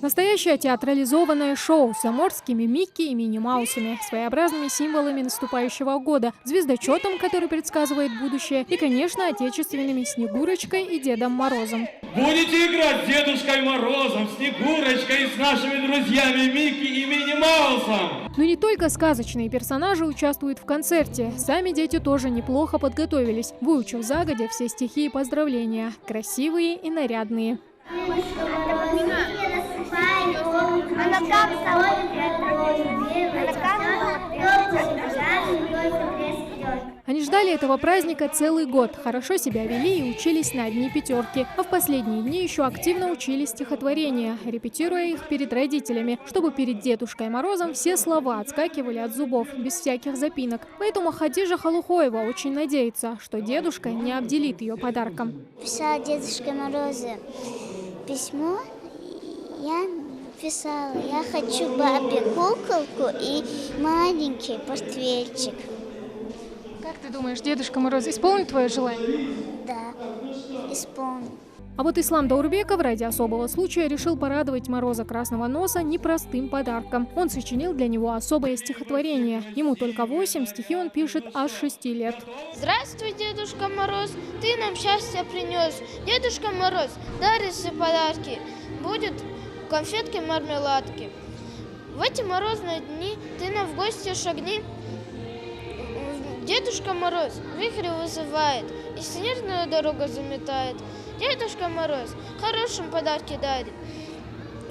Настоящее театрализованное шоу с заморскими Микки и Мини Маусами, своеобразными символами наступающего года, звездочетом, который предсказывает будущее, и, конечно, отечественными Снегурочкой и Дедом Морозом. Будете играть с Дедушкой Морозом, Снегурочкой и с нашими друзьями Микки и Мини Маусом. Но не только сказочные персонажи участвуют в концерте. Сами дети тоже неплохо подготовились, выучив загодя все стихи и поздравления. Красивые и нарядные. Они ждали этого праздника целый год, хорошо себя вели и учились на одни пятерки. А в последние дни еще активно учили стихотворения, репетируя их перед родителями, чтобы перед Дедушкой Морозом все слова отскакивали от зубов, без всяких запинок. Поэтому Хадижа Халухоева очень надеется, что дедушка не обделит ее подарком. Писала Дедушке Морозу письмо, я писала: я хочу бабе куколку и маленький портфельчик. Как ты думаешь, Дедушка Мороз исполнит твое желание? Да, исполню. А вот Ислам Даурбеков ради особого случая решил порадовать Мороза Красного Носа непростым подарком. Он сочинил для него особое стихотворение. Ему только 8, стихи он пишет аж 6 лет. Здравствуй, Дедушка Мороз, ты нам счастье принес. Дедушка Мороз, даришь все подарки, будет конфетки, мармеладки. В эти морозные дни ты нам в гости шагни. Дедушка Мороз вихрь вызывает и снежную дорогу заметает. Дедушка Мороз хорошим подарки дарит.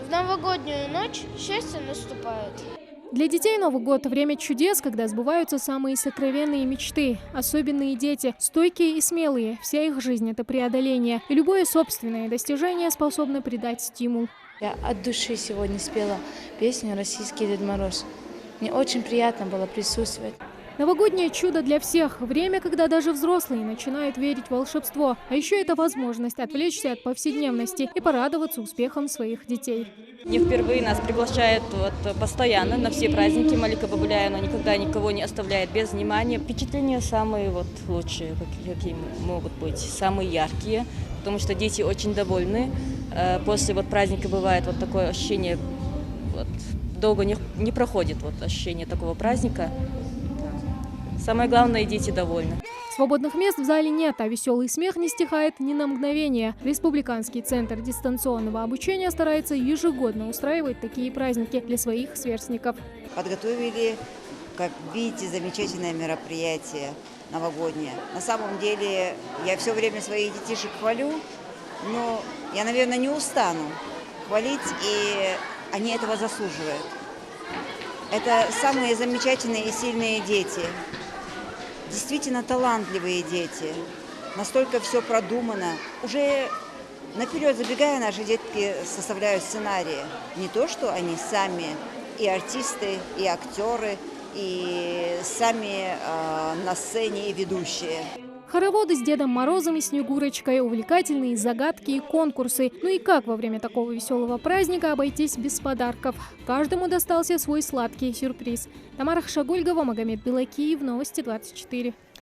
В новогоднюю ночь счастье наступает. Для детей Новый год – время чудес, когда сбываются самые сокровенные мечты. Особенные дети, стойкие и смелые. Вся их жизнь – это преодоление. И любое собственное достижение способно придать стимул. Я от души сегодня спела песню «Российский Дед Мороз». Мне очень приятно было присутствовать. Новогоднее чудо для всех. Время, когда даже взрослые начинают верить в волшебство. А еще это возможность отвлечься от повседневности и порадоваться успехам своих детей. Не впервые нас приглашают постоянно на все праздники Малика Бабуляя, но никогда никого не оставляет без внимания. Впечатления самые лучшие, какие могут быть, самые яркие, потому что дети очень довольны. После праздника бывает такое ощущение, долго не проходит ощущение такого праздника. Самое главное, дети довольны. Свободных мест в зале нет, а веселый смех не стихает ни на мгновение. Республиканский центр дистанционного обучения старается ежегодно устраивать такие праздники для своих сверстников. Подготовили, как видите, замечательное мероприятие новогоднее. На самом деле я все время своих детишек хвалю, но я, наверное, не устану хвалить, и они этого заслуживают. Это самые замечательные и сильные дети. Действительно талантливые дети, настолько все продумано. Уже наперед забегая, наши детки составляют сценарии. Не то, что они сами и артисты, и актеры, и сами на сцене и ведущие. Хороводы с Дедом Морозом и Снегурочкой, увлекательные загадки и конкурсы. Ну и как во время такого веселого праздника обойтись без подарков? Каждому достался свой сладкий сюрприз. Тамара Хшагульгова, Магомед Белакиев, Новости 24.